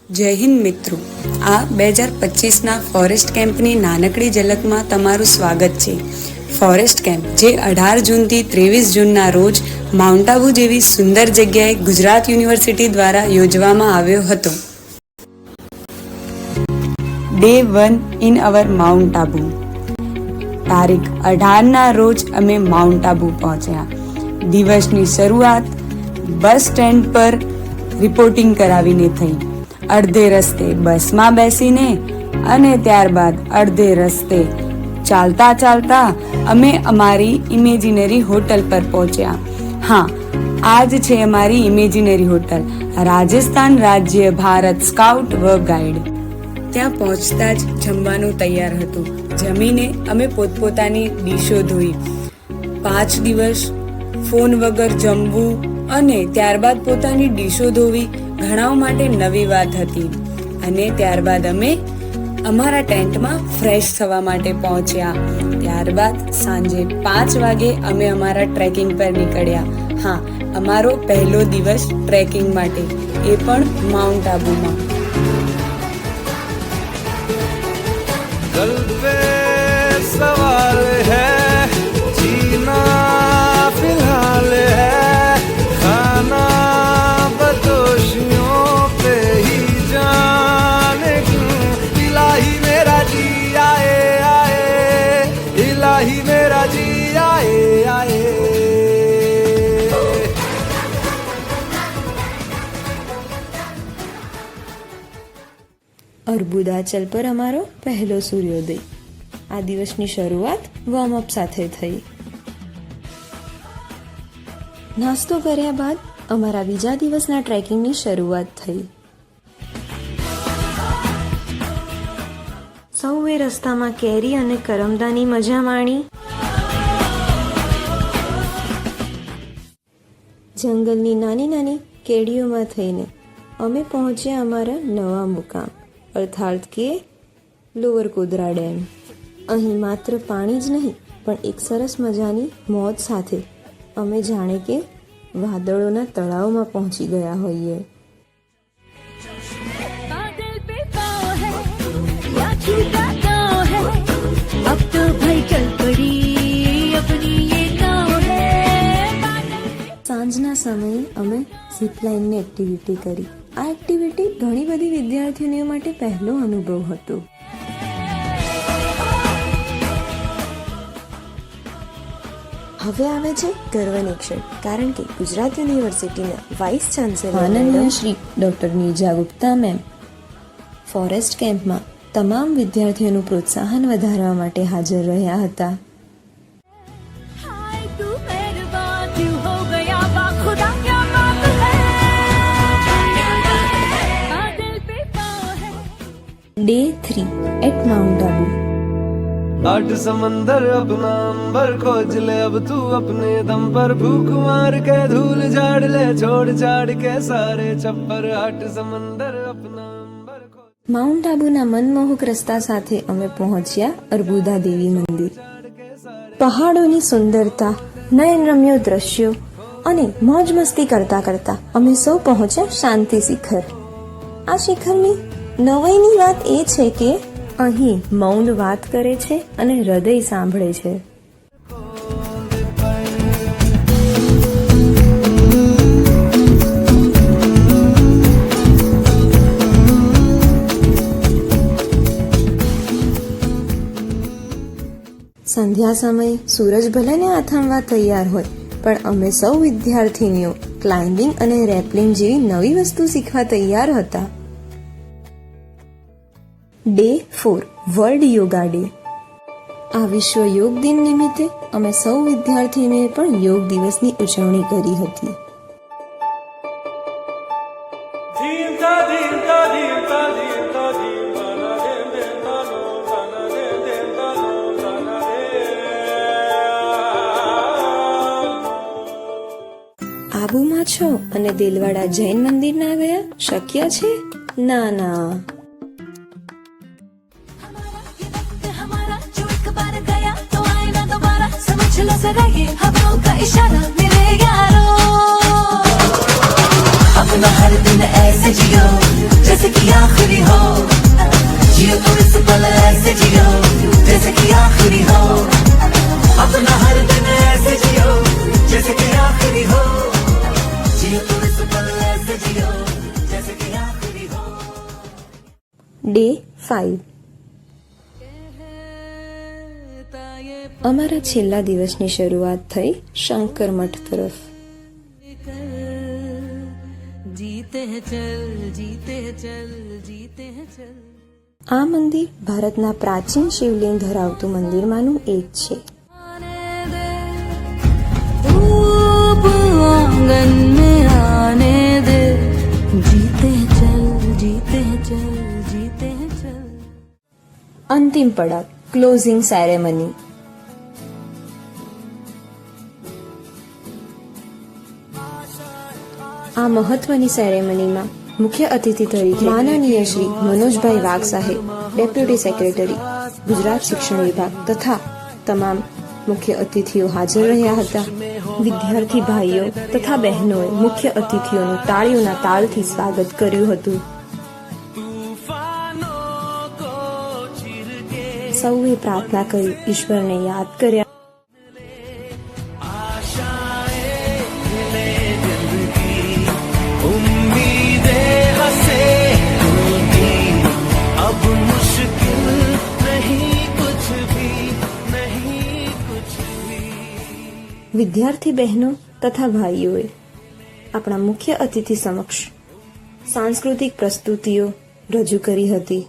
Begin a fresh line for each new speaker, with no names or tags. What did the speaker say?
જય હિન્દ મિત્રો, આ 2025ના ફોરેસ્ટ કેમ્પની નાનકડી ઝલકમાં તમારું સ્વાગત છે. ફોરેસ્ટ કેમ્પ જે 18 જૂનથી 23 જૂનના રોજ માઉન્ટ આબુ જેવી સુંદર જગ્યાએ ગુજરાત યુનિવર્સિટી દ્વારા યોજવામાં આવ્યો હતો. Day 1 in our mount Abu. તારીખ 18ના રોજ અમે માઉન્ટ આબુ પહોંચ્યા. દિવસની શરૂઆત બસ સ્ટેન્ડ પર રિપોર્ટિંગ કરાવીને થઈ. અડધે રસ્તે બસમાં બેસીને અને ત્યારબાદ અડધે રસ્તે ચાલતા અમે અમારી ઇમેજિનરી હોટલ પર પહોંચ્યા. હા, આ જ છે અમારી ઇમેજિનરી હોટલ, રાજસ્થાન રાજ્ય ભારત સ્કાઉટ વર્ક ગાઈડ. ત્યાં પહોંચતા જ જમવાનું તૈયાર હતું. જમીને અમે પોતપોતાની ડીશો ધોઈ. 5 દિવસ ફોન વગર જમવું અને ત્યારબાદ પોતાની ડીશો ધોવી ઘણાઓ માટે નવી વાત હતી. અને ત્યારબાદ અમે અમારા ટેન્ટમાં ફ્રેશ થવા માટે પહોંચ્યા. ત્યારબાદ સાંજે 5 વાગે અમે અમારા ટ્રેકિંગ પર નીકળ્યા. હા, અમારો પહેલો દિવસ ટ્રેકિંગ માટે, એ પણ માઉન્ટ આબુમાં.
सवाल है जीना फिलहाल है खाना बदोशियों पे ही जाने क्यों इलाही मेरा जी आए आए इलाही मेरा जी आए आए.
અર્બુદાચલ પર અમારો પહેલો સૂર્યોદય. આ દિવસની શરૂઆત વોર્મઅપ સાથે થઈ. નાસ્તો કર્યા બાદ અમારા બીજા દિવસના ટ્રેકિંગની શરૂઆત થઈ. સૌએ રસ્તામાં કેરી અને કરમદાની મજા માણી. જંગલની નાની નાની કેડીઓમાં થઈને અમે પહોંચ્યા અમારા નવા મુકામ, અર્થાત કે લોઅર કોદરા ડેમ. અહીં માત્ર પાણી જ નહીં પણ એક સરસ મજાની મોજ સાથે અમે જાણે કે વાદળોના તળાવમાં પહોંચી ગયા હોઈએ. સાંજના સમયે અમે ઝીપલાઇનની એક્ટિવિટી કરી. આ એક્ટિવિટી ઘણી બધી વિદ્યાર્થીનીઓ માટે પહેલો અનુભવ હતો. હવે આવે છે ગર્વની ક્ષણ, કારણ કે ગુજરાત યુનિવર્સિટીના વાઇસ ચાન્સેલર માનનીય Shri doctor Neerja Gupta ma'am forest કેમ્પમાં તમામ વિદ્યાર્થીઓનું પ્રોત્સાહન વધારવા માટે હાજર રહ્યા હતા. Day 3 eight mount Abu.
8 समंदर अपना अंबर खोज ले अब तू अपने दम पर भूख मार के धूल झाड़ ले छोड़ छाड़ के सारे छप्पर 8 समंदर अपना अंबर खोज.
માઉન્ટ આબુના મનમોહક રસ્તા સાથે અમે પહોંચ્યા અર્બુદા દેવી મંદિર. પહાડોની સુંદરતા, નયનરમ્ય દ્રશ્યો અને મોજ મસ્તી કરતા અમે સૌ પહોંચ્યા શાંતિ શિખર. આ શિખરની નવાઈની વાત એ છે કે અહીં મૌન વાત કરે છે અને હૃદય સાંભળે છે. સંધ્યા સમયે સૂરજ ભલેને આથમવા તૈયાર હોય પણ અમે સૌ વિદ્યાર્થીનીઓ ક્લાઇમ્બિંગ અને રેપલિંગ જેવી નવી વસ્તુ શીખવા તૈયાર હતા. Day 4 world yoga day. આ વિશ્વ યોગ દિન નિમિત્તે અમે સૌ વિદ્યાર્થીઓએ પણ યોગ દિવસની ઉજવણી કરી હતી. આબુમાં છો અને દેલવાડા જૈન મંદિર ના ગયા? શક્ય છે? ના. जरा ये हवाओं का इशारा मेरे यारों, अपना हर दिन ऐसे जियो
जैसे कि आखिरी हो, जियो तुम इस पल ऐसे जियो जैसे कि आखिरी हो, अपना हर दिन ऐसे जियो जैसे कि आखिरी हो, जियो तुम इस पल ऐसे जियो जैसे कि आखिरी हो।
ડે 5 અમારા છેલ્લા દિવસની શરૂઆત થઈ શંકર મઠ તરફ. આ મંદિર ભારતના પ્રાચીન શિવલિંગ ધરાવતું મંદિરમાંનું એક છે. અંતિમ પડાવ ક્લોઝિંગ સેરેમની. આ મહત્વની સેરેમનીમાં મુખ્ય અતિથિ તરીકે માનનીય શ્રી મનોજભાઈ વાઘ સાહેબ, ડેપ્યુટી સેક્રેટરી, ગુજરાત શિક્ષણ વિભાગ તથા તમામ મુખ્ય અતિથિઓ હાજર રહ્યા હતા. વિદ્યાર્થી ભાઈઓ તથા બહેનોએ મુખ્ય અતિથિઓનું તાળીઓના તાલથી સ્વાગત કર્યું હતું. સૌએ પ્રાર્થના કરી ઈશ્વરને યાદ કર્યા. વિદ્યાર્થી બહેનો તથા ભાઈઓએ આપણા મુખ્ય અતિથિ સમક્ષ સાંસ્કૃતિક પ્રસ્તુતિઓ રજૂ કરી હતી.